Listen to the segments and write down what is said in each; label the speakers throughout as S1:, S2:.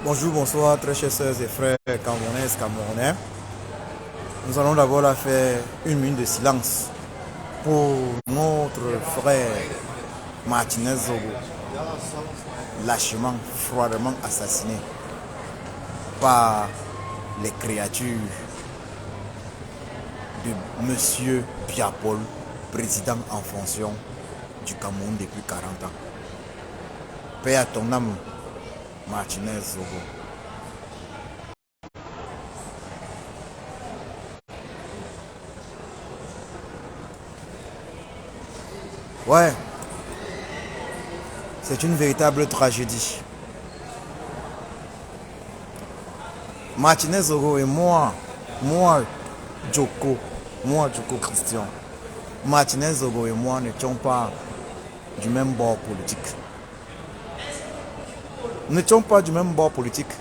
S1: Bonjour, bonsoir, très chers sœurs et frères camerounaises, camerounais. Nous allons d'abord là faire une minute de silence pour notre frère Martinez Zogo, lâchement, froidement assassiné par les créatures de Monsieur Biapol, président en fonction du Cameroun depuis 40 ans. Paix à ton âme, Martinez Zogo. Ouais, c'est une véritable tragédie. Martinez Zogo et Djoko, moi Djoko Christian, Martinez Zogo et moi n'étions pas du même bord politique. Nous n'étions pas du même bord politique.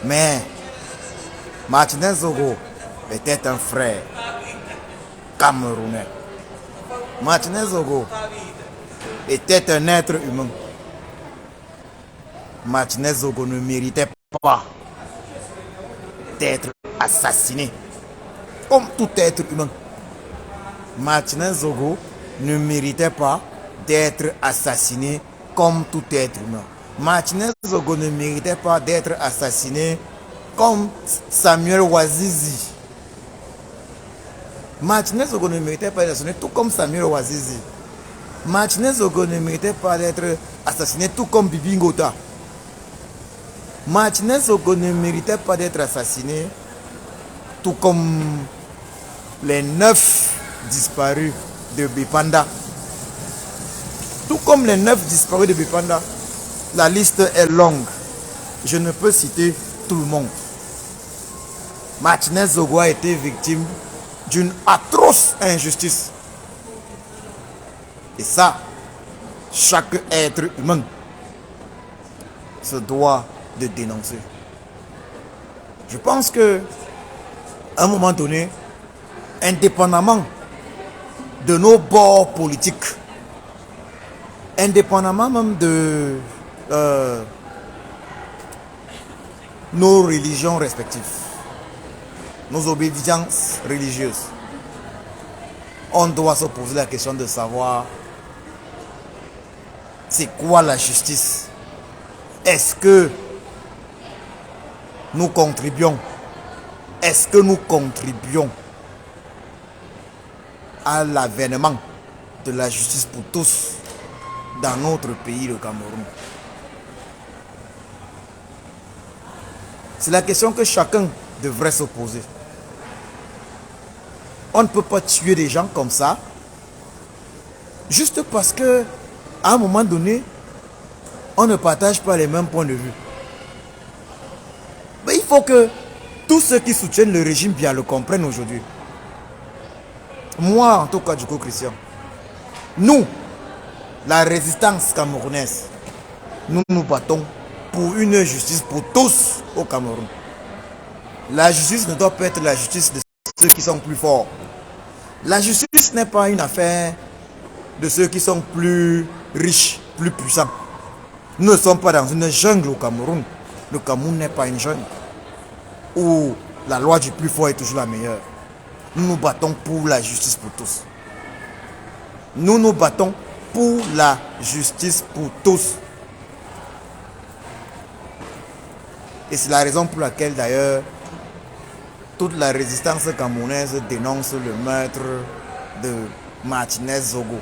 S1: Mais Martinez Zogo était un frère camerounais. Martinez Zogo était un être humain. Martinez Zogo ne méritait pas d'être assassiné comme tout être humain. Martinez Zogo ne méritait pas d'être assassiné comme tout être humain. Martinez Zogo ne méritait pas d'être assassiné comme Samuel Ouazizi. Martinez Zogo ne méritait pas d'être assassiné tout comme Samuel Ouazizi. Martinez Zogo ne méritait pas d'être assassiné tout comme Bibi Ngota. Martinez Zogo ne méritait pas d'être assassiné tout comme les 9 disparus de Bipanda. Tout comme les 9 disparus de Bipanda, la liste est longue. Je ne peux citer tout le monde. Martinez Zogo a été victime d'une atroce injustice. Et ça, chaque être humain se doit de dénoncer. Je pense que à un moment donné, indépendamment de nos bords politiques, indépendamment même de nos religions respectives, nos obédiences religieuses, on doit se poser la question de savoir c'est quoi la justice. Est-ce que nous contribuons à l'avènement de la justice pour tous dans notre pays, le Cameroun? C'est la question que chacun devrait se poser. On ne peut pas tuer des gens comme ça, juste parce que, à un moment donné, on ne partage pas les mêmes points de vue. Mais il faut que tous ceux qui soutiennent le régime bien le comprennent aujourd'hui. Moi, en tout cas, Djoko Christian, nous, la résistance camerounaise, nous nous battons pour une justice pour tous au Cameroun. La justice ne doit pas être la justice de ceux qui sont plus forts. La justice n'est pas une affaire de ceux qui sont plus riches, plus puissants. Nous ne sommes pas dans une jungle au Cameroun. Le Cameroun n'est pas une jungle où la loi du plus fort est toujours la meilleure. Nous nous battons pour la justice pour tous. Nous nous battons pour la justice pour tous. Et c'est la raison pour laquelle d'ailleurs toute la résistance camerounaise dénonce le meurtre de Martinez Zogo.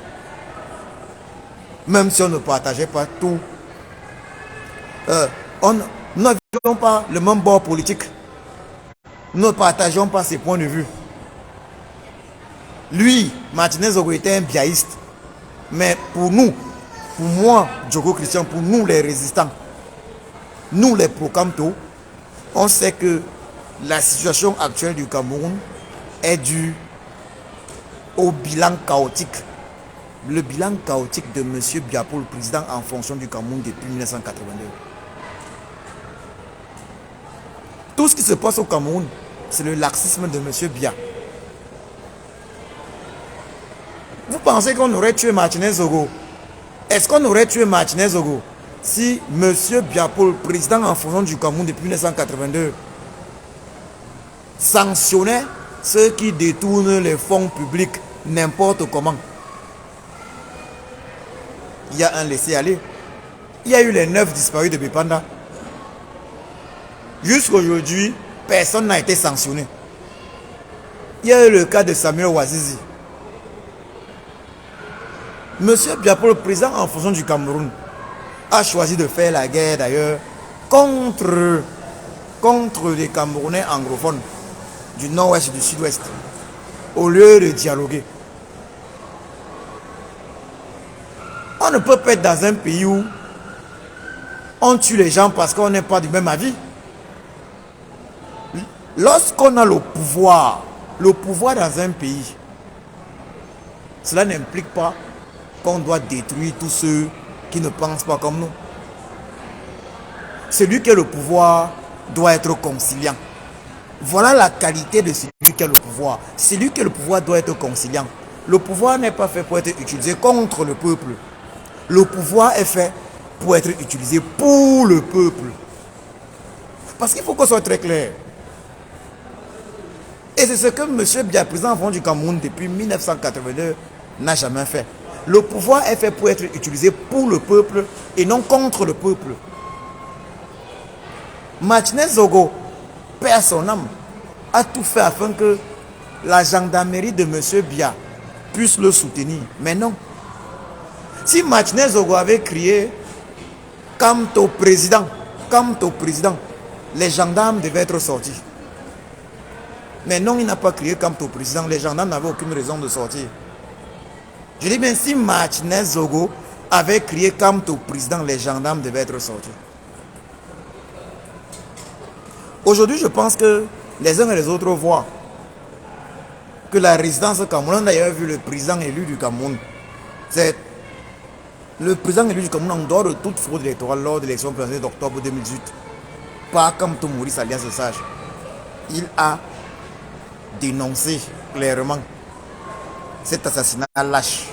S1: Même si on ne partageait pas tout, nous n'avions pas le même bord politique. Nous ne partageons pas ses points de vue. Lui, Martinez Zogo était un biaïste. Mais pour nous, pour moi, Djoko Christian, pour nous les résistants, nous les pro-Camto, on sait que la situation actuelle du Cameroun est due au bilan chaotique. Le bilan chaotique de M. Biapol, président en fonction du Cameroun depuis 1982. Tout ce qui se passe au Cameroun, c'est le laxisme de M. Bia. Vous pensez qu'on aurait tué Martinez Zogo? Est-ce qu'on aurait tué Martinez Zogo Si M. Biapol, président en fonction du Cameroun depuis 1982, sanctionnait ceux qui détournent les fonds publics n'importe comment, il y a un laisser-aller. Il y a eu les 9 disparus de Bipanda. Jusqu'à aujourd'hui, personne n'a été sanctionné. Il y a eu le cas de Samuel Ouazizi. Monsieur Biapol, le président en fonction du Cameroun, a choisi de faire la guerre d'ailleurs contre les Camerounais anglophones du nord-ouest et du sud-ouest, au lieu de dialoguer. On ne peut pas être dans un pays où on tue les gens parce qu'on n'est pas du même avis. Lorsqu'on a le pouvoir dans un pays, cela n'implique pas qu'on doit détruire tous ceux qui ne pensent pas comme nous. Celui qui a le pouvoir doit être conciliant. Voilà la qualité de celui qui a le pouvoir. Celui qui a le pouvoir doit être conciliant. Le pouvoir n'est pas fait pour être utilisé contre le peuple. Le pouvoir est fait pour être utilisé pour le peuple. Parce qu'il faut qu'on soit très clair. Et c'est ce que M. Bia, président du Cameroun depuis 1982, n'a jamais fait. Le pouvoir est fait pour être utilisé pour le peuple et non contre le peuple. Martinez Zogo, père son âme, a tout fait afin que la gendarmerie de M. Bia puisse le soutenir. Mais non. Si Martinez Zogo avait crié « Camto président », les gendarmes devaient être sortis. Mais non, il n'a pas crié Camto président, les gendarmes n'avaient aucune raison de sortir. Je dis bien, si Martinez Zogo avait crié Camto président, les gendarmes devaient être sortis. Aujourd'hui, je pense que les uns et les autres voient que la résidence camerounaise, d'ailleurs vu le président élu du Cameroun, c'est le président élu du Cameroun en dehors de toute fraude électorale lors de l'élection présidentielle d'octobre 2018, par Camto Maurice alias Sage, il a dénoncé clairement cet assassinat lâche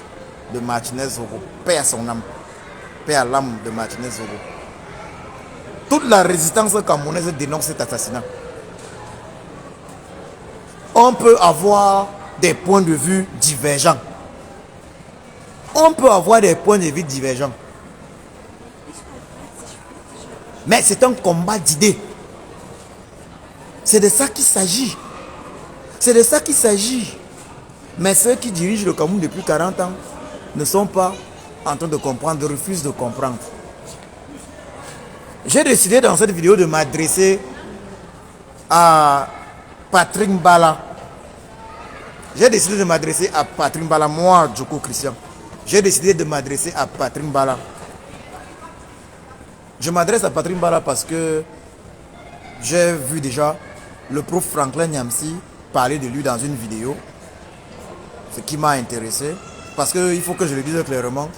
S1: de Martinez Zogo, paix à son âme, paix à l'âme de Martinez Zogo. Toute la résistance camerounaise dénonce cet assassinat. On peut avoir des points de vue divergents. On peut avoir des points de vue divergents. Mais c'est un combat d'idées. C'est de ça qu'il s'agit. C'est de ça qu'il s'agit. Mais ceux qui dirigent le Cameroun depuis 40 ans ne sont pas en train de comprendre, refusent de comprendre. J'ai décidé dans cette vidéo de m'adresser à Patrick Mbala. J'ai décidé de m'adresser à Patrick Mbala, moi, Djoko Christian. J'ai décidé de m'adresser à Patrick Mbala. Je m'adresse à Patrick Mbala parce que j'ai vu déjà le prof Franklin Nyamsi parler de lui dans une vidéo. Ce qui m'a intéressé. Parce qu'il faut que je le dise clairement.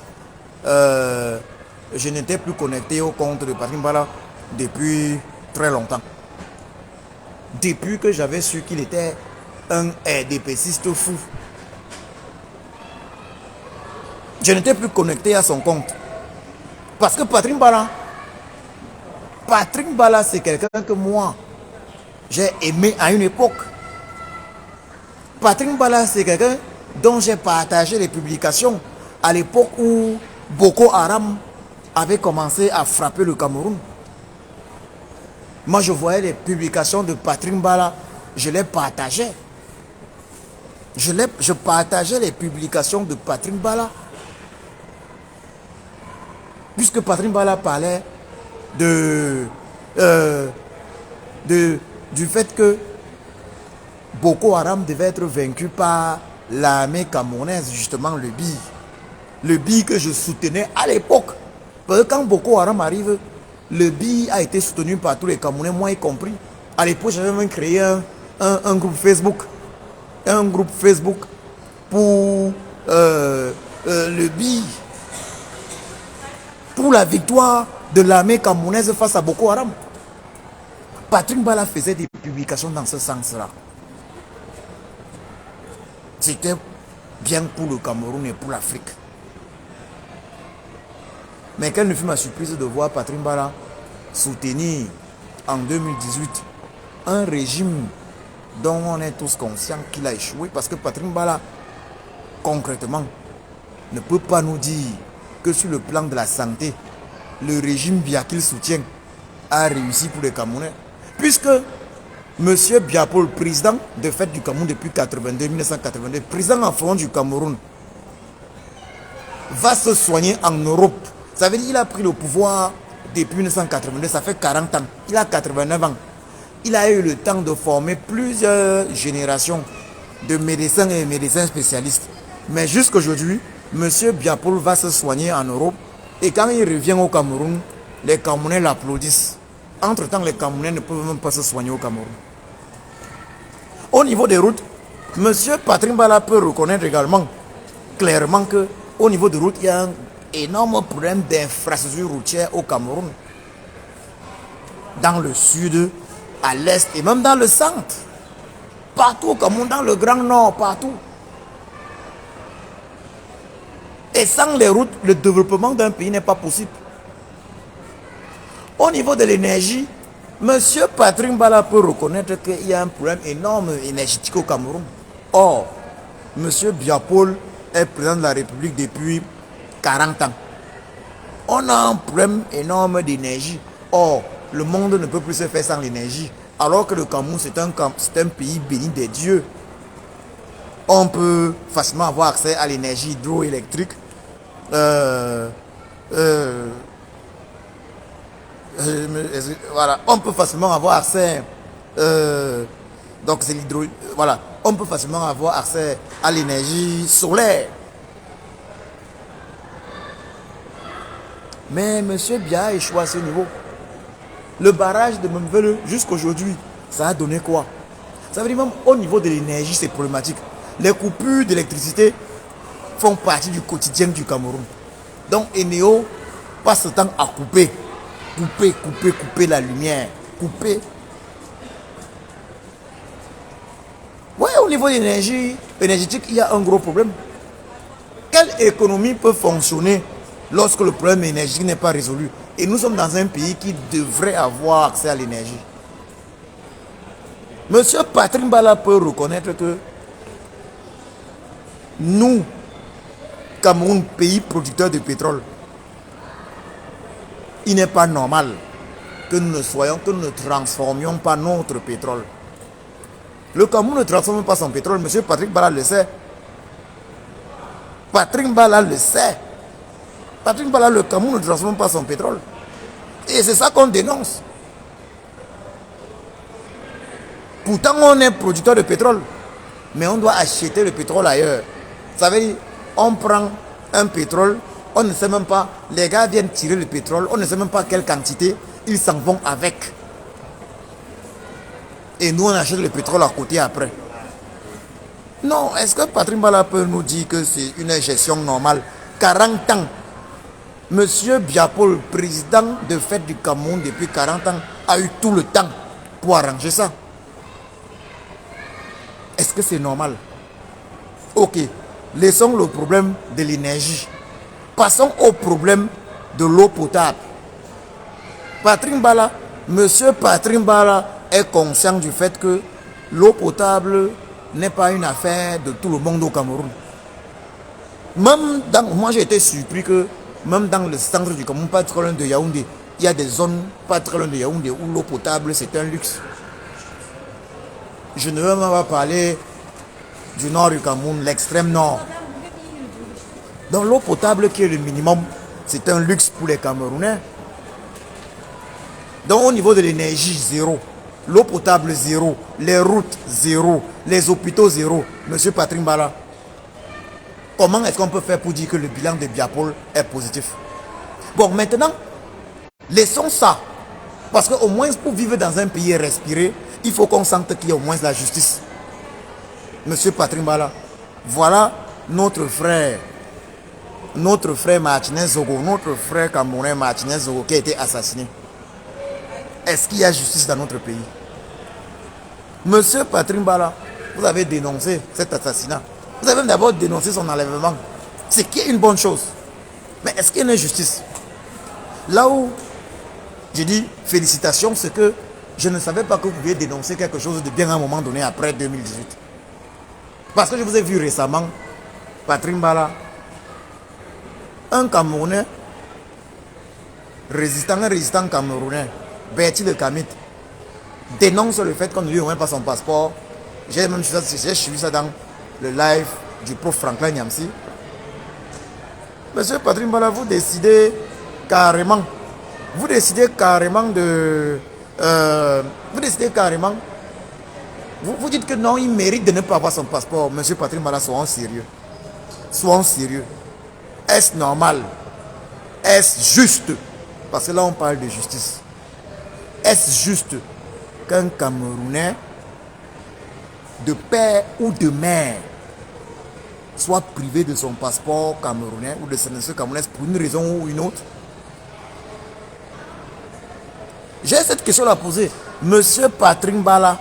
S1: Je n'étais plus connecté au compte de Patrick Mbala depuis très longtemps. Depuis que j'avais su qu'il était un RDPciste fou. Je n'étais plus connecté à son compte. Parce que Patrick Mbala, c'est quelqu'un que moi, j'ai aimé à une époque. Patrick Mbala, c'est quelqu'un dont j'ai partagé les publications à l'époque où Boko Haram avait commencé à frapper le Cameroun. Moi, je voyais les publications de Patrick Mbala, je les partageais. Je partageais les publications de Patrick Mbala. Puisque Patrick Mbala parlait du fait que Boko Haram devait être vaincu par l'armée camerounaise, justement le BI. Le BI que je soutenais à l'époque. Parce que quand Boko Haram arrive, le BI a été soutenu par tous les Camerounais, moi y compris. À l'époque, j'avais même créé un groupe Facebook. Un groupe Facebook pour le BI. Pour la victoire de l'armée camerounaise face à Boko Haram. Patrick Mbala faisait des publications dans ce sens-là. C'était bien pour le Cameroun et pour l'Afrique. Mais quelle ne fut ma surprise de voir Patrick Mbala soutenir en 2018 un régime dont on est tous conscients qu'il a échoué. Parce que Patrick Mbala, concrètement, ne peut pas nous dire que sur le plan de la santé, le régime Biya qu'il soutient a réussi pour les Camerounais. Puisque M. Biya Paul, président de fait du Cameroun depuis 1982, président en front du Cameroun, va se soigner en Europe. Ça veut dire qu'il a pris le pouvoir depuis 1982, ça fait 40 ans. Il a 89 ans. Il a eu le temps de former plusieurs générations de médecins et médecins spécialistes. Mais jusqu'aujourd'hui, M. Biya Paul va se soigner en Europe. Et quand il revient au Cameroun, les Camerounais l'applaudissent. Entre-temps, les Camerounais ne peuvent même pas se soigner au Cameroun. Au niveau des routes, M. Patrick Mbala peut reconnaître également clairement qu'au niveau des routes, il y a un énorme problème d'infrastructure routière au Cameroun. Dans le sud, à l'est et même dans le centre. Partout au Cameroun, dans le Grand Nord, partout. Et sans les routes, le développement d'un pays n'est pas possible. Au niveau de l'énergie, M. Patrick Mbala peut reconnaître qu'il y a un problème énorme énergétique au Cameroun. Or, M. Biya Paul est président de la République depuis 40 ans. On a un problème énorme d'énergie. Or, le monde ne peut plus se faire sans l'énergie. Alors que le Cameroun, c'est un pays béni des dieux. On peut facilement avoir accès à l'énergie hydroélectrique. Voilà, on peut facilement avoir accès. Donc c'est l'hydro. Voilà, on peut facilement avoir accès à l'énergie solaire. Mais M. Biya a échoué à ce niveau. Le barrage de Memvele jusqu'aujourd'hui, ça a donné quoi? Ça veut dire même au niveau de l'énergie, c'est problématique. Les coupures d'électricité font partie du quotidien du Cameroun. Donc Eneo passe le temps à couper la lumière. Ouais, au niveau de l'énergie énergétique, il y a un gros problème. Quelle économie peut fonctionner lorsque le problème énergétique n'est pas résolu? Et nous sommes dans un pays qui devrait avoir accès à l'énergie. Monsieur Patrick Mbala peut reconnaître que nous, Cameroun, pays producteur de pétrole, il n'est pas normal que nous ne transformions pas notre pétrole. Le Cameroun ne transforme pas son pétrole. Monsieur Patrick Mbala le sait. Patrick Mbala le sait. Patrick Mbala, le Cameroun ne transforme pas son pétrole. Et c'est ça qu'on dénonce. Pourtant, on est producteur de pétrole. Mais on doit acheter le pétrole ailleurs. Ça veut dire, on prend un pétrole, on ne sait même pas, les gars viennent tirer le pétrole, on ne sait même pas quelle quantité, ils s'en vont avec. Et nous, on achète le pétrole à côté après. Non, est-ce que Patrick Mbala peut nous dire que c'est une gestion normale? 40 ans. Monsieur Biya Paul, président de fait du Cameroun depuis 40 ans, a eu tout le temps pour arranger ça. Est-ce que c'est normal? Ok, laissons le problème de l'énergie. Passons au problème de l'eau potable. Patrick Mbala, monsieur Patrick Mbala est conscient du fait que l'eau potable n'est pas une affaire de tout le monde au Cameroun. Moi j'ai été surpris que même dans le centre du Cameroun, pas très loin de Yaoundé, il y a des zones pas très loin de Yaoundé où l'eau potable c'est un luxe. Je ne veux même pas parler du nord du Cameroun, l'extrême nord. Donc l'eau potable qui est le minimum, c'est un luxe pour les Camerounais. Donc au niveau de l'énergie, zéro. L'eau potable, zéro. Les routes, zéro. Les hôpitaux, zéro. Monsieur Patrick Mbala, comment est-ce qu'on peut faire pour dire que le bilan de Biya Paul est positif? Bon, maintenant, laissons ça. Parce qu'au moins, pour vivre dans un pays et respirer, il faut qu'on sente qu'il y a au moins la justice. Monsieur Patrick Mbala, voilà notre frère Martinez Zogo, notre frère camerounais Martinez Zogo qui a été assassiné. Est-ce qu'il y a justice dans notre pays? Monsieur Patrick Mbala, vous avez dénoncé cet assassinat. Vous avez d'abord dénoncé son enlèvement. Ce qui est une bonne chose. Mais est-ce qu'il y a une justice? Là où je dis félicitations, c'est que je ne savais pas que vous pouviez dénoncer quelque chose de bien à un moment donné après 2018. Parce que je vous ai vu récemment, Patrick Mbala, un Camerounais, un résistant camerounais, Bertie de Kamit, dénonce le fait qu'on ne lui remet pas son passeport. J'ai même suivi ça dans le live du prof Franklin Nyamsi. Monsieur Patrick Mbala, vous décidez carrément de... Vous dites que non, il mérite de ne pas avoir son passeport. Monsieur Patrick Mbala, soyons sérieux. Soyons sérieux. Est-ce normal? Est-ce juste? Parce que là, on parle de justice. Est-ce juste qu'un Camerounais de père ou de mère soit privé de son passeport camerounais ou de sa nationalité camerounaise pour une raison ou une autre? J'ai cette question à poser. Monsieur Patrick Mbala,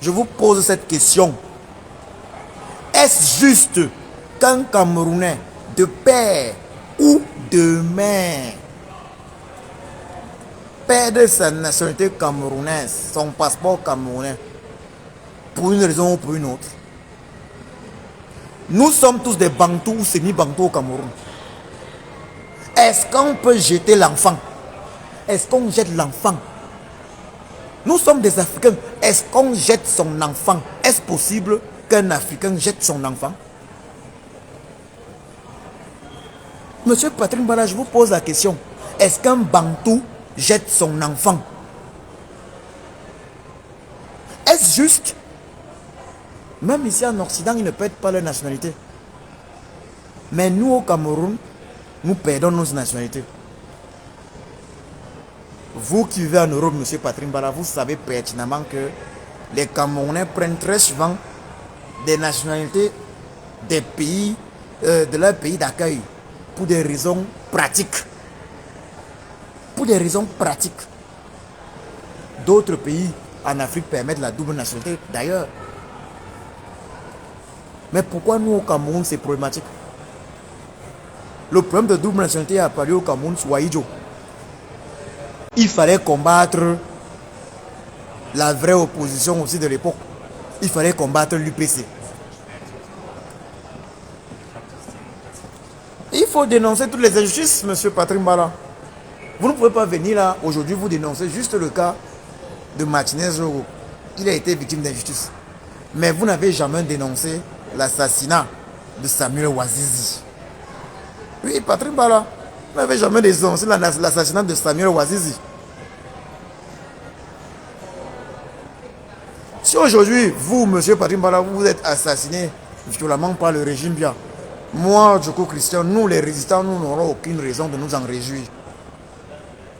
S1: je vous pose cette question. Est-ce juste qu'un Camerounais de père ou de mère perde sa nationalité camerounaise, son passeport camerounais, pour une raison ou pour une autre? Nous sommes tous des Bantous ou semi-Bantous au Cameroun. Est-ce qu'on peut jeter l'enfant? Est-ce qu'on jette l'enfant? Nous sommes des Africains. Est-ce qu'on jette son enfant? Est-ce possible qu'un Africain jette son enfant? Monsieur Patrick Mbala, je vous pose la question. Est-ce qu'un Bantou jette son enfant? Est-ce juste? Même ici en Occident, ils ne perdent pas leur nationalité. Mais nous au Cameroun, nous perdons nos nationalités. Vous qui vivez en Europe, monsieur Patrick Mbala, vous savez pertinemment que les Camerounais prennent très souvent des nationalités des pays, de leur pays d'accueil pour des raisons pratiques. Pour des raisons pratiques. D'autres pays en Afrique permettent la double nationalité d'ailleurs. Mais pourquoi nous au Cameroun c'est problématique? Le problème de double nationalité a apparu au Cameroun sous Waïdjo. Il fallait combattre la vraie opposition aussi de l'époque. Il fallait combattre l'UPC. Il faut dénoncer toutes les injustices, monsieur Patrick Mbala. Vous ne pouvez pas venir là, aujourd'hui, vous dénoncer juste le cas de Martinez Jogo. Il a été victime d'injustice. Mais vous n'avez jamais dénoncé l'assassinat de Samuel Ouazizi. Oui, Patrick Mbala, vous n'avez jamais dénoncé l'assassinat de Samuel Ouazizi. Si aujourd'hui, vous, monsieur Patrick Mbala, vous êtes assassiné violemment par le régime bien, moi, Djoko Christian, nous les résistants, nous n'aurons aucune raison de nous en réjouir.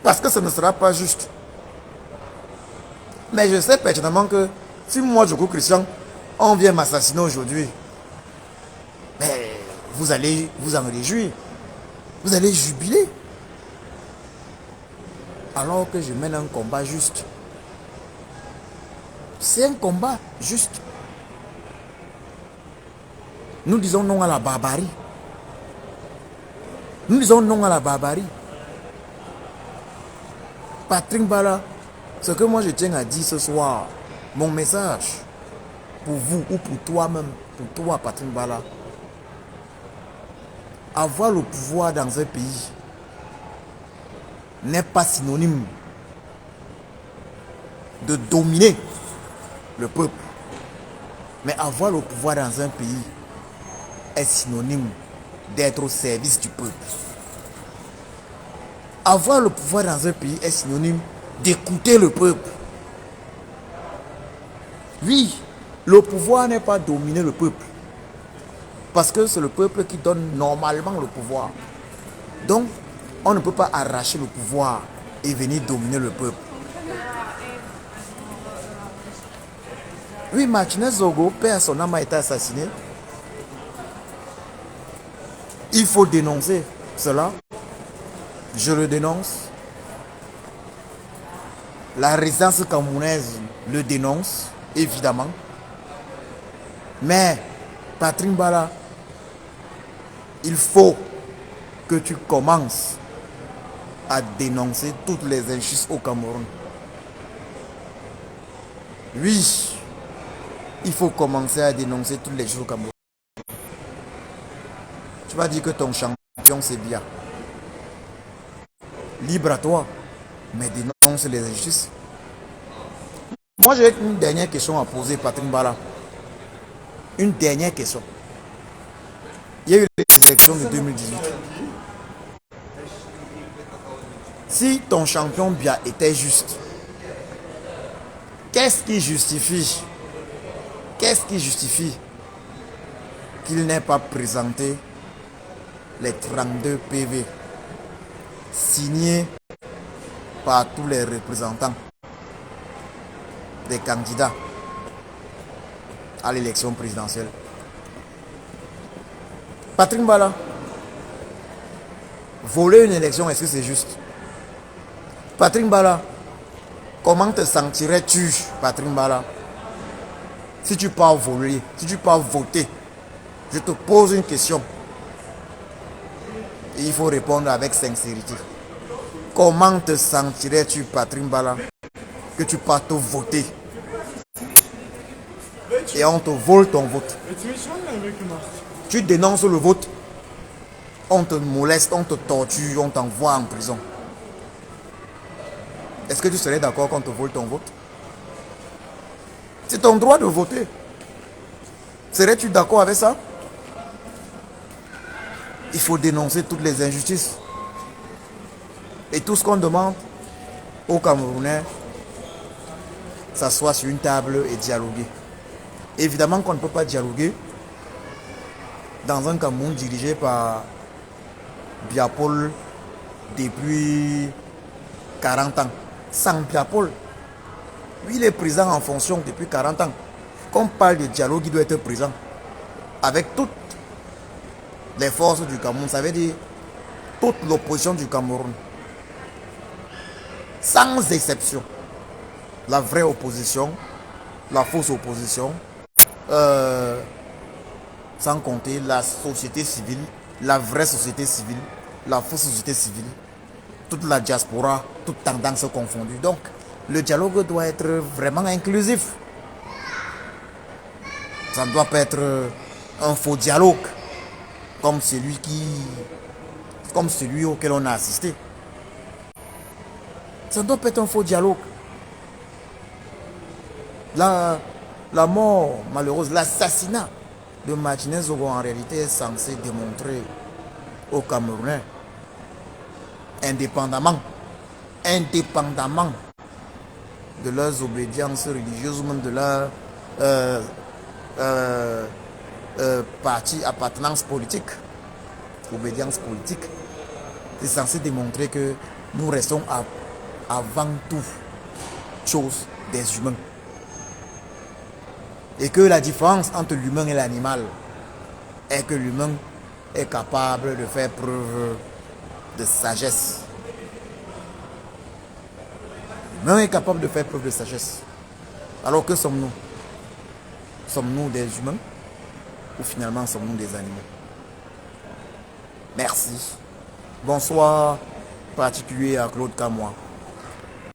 S1: Parce que ce ne sera pas juste. Mais je sais pertinemment que si moi, Djoko Christian, on vient m'assassiner aujourd'hui, vous allez vous en réjouir. Vous allez jubiler. Alors que je mène un combat juste. C'est un combat juste. Nous disons non à la barbarie. Nous disons non à la barbarie. Patrick Mbala, ce que moi je tiens à dire ce soir, mon message pour vous ou pour toi-même, pour toi Patrick Mbala, avoir le pouvoir dans un pays n'est pas synonyme de dominer le peuple. Mais avoir le pouvoir dans un pays est synonyme d'être au service du peuple. Avoir le pouvoir dans un pays est synonyme d'écouter le peuple. Oui, le pouvoir n'est pas dominer le peuple. Parce que c'est le peuple qui donne normalement le pouvoir. Donc, on ne peut pas arracher le pouvoir et venir dominer le peuple. Oui, Martinez Zogo, père son âme, a été assassiné. Il faut dénoncer cela. Je le dénonce. La résistance camerounaise le dénonce, évidemment. Mais, Patrick Mbala, il faut que tu commences à dénoncer toutes les injustices au Cameroun. Oui, il faut commencer à dénoncer toutes les choses au Cameroun. Tu vas dire que ton champion c'est bien. Libre à toi, mais dénonce les injustices. Moi j'ai une dernière question à poser, Patrick Mbala. Une dernière question. Il y a eu les élections de 2018. Si ton champion Bia était juste, qu'est-ce qui justifie qu'il n'ait pas présenté les 32 PV signés par tous les représentants des candidats à l'élection présidentielle? Patrick Mbala, voler une élection, est-ce que c'est juste? Patrick Mbala, comment te sentirais-tu, Patrick Mbala, si tu pars voler, si tu pars voter? Je te pose une question. Et il faut répondre avec sincérité. Comment te sentirais-tu, Patrick Mbala, que tu partes voter et on te vole ton vote? Tu dénonces le vote, on te moleste, on te torture, on t'envoie en prison. Est-ce que tu serais d'accord qu'on te vole ton vote? C'est ton droit de voter. Serais-tu d'accord avec ça? Il faut dénoncer toutes les injustices. Et tout ce qu'on demande aux Camerounais, s'asseoir sur une table et dialoguer. Évidemment qu'on ne peut pas dialoguer dans un Cameroun dirigé par Biapol depuis 40 ans. Sans Biapol, lui il est présent en fonction depuis 40 ans. Quand on parle de dialogue, il doit être présent avec toutes les forces du Cameroun, ça veut dire toute l'opposition du Cameroun. Sans exception. La vraie opposition, la fausse opposition, sans compter la société civile, la vraie société civile, la fausse société civile, toute la diaspora, toute tendance confondue. Donc, le dialogue doit être vraiment inclusif. Ça ne doit pas être un faux dialogue, comme celui auquel on a assisté. Ça ne doit pas être un faux dialogue. La mort malheureuse, l'assassinat de Martinez Zogo en réalité est censé démontrer aux Camerounais, indépendamment de leurs obédiences religieuses ou même de leur parti appartenance politique, obédience politique, c'est censé démontrer que nous restons avant tout chose des humains. Et que la différence entre l'humain et l'animal est que l'humain est capable de faire preuve de sagesse. L'humain est capable de faire preuve de sagesse. Alors que sommes-nous? Sommes-nous des humains ou finalement sommes-nous des animaux? Merci. Bonsoir particulier à Claude Camois.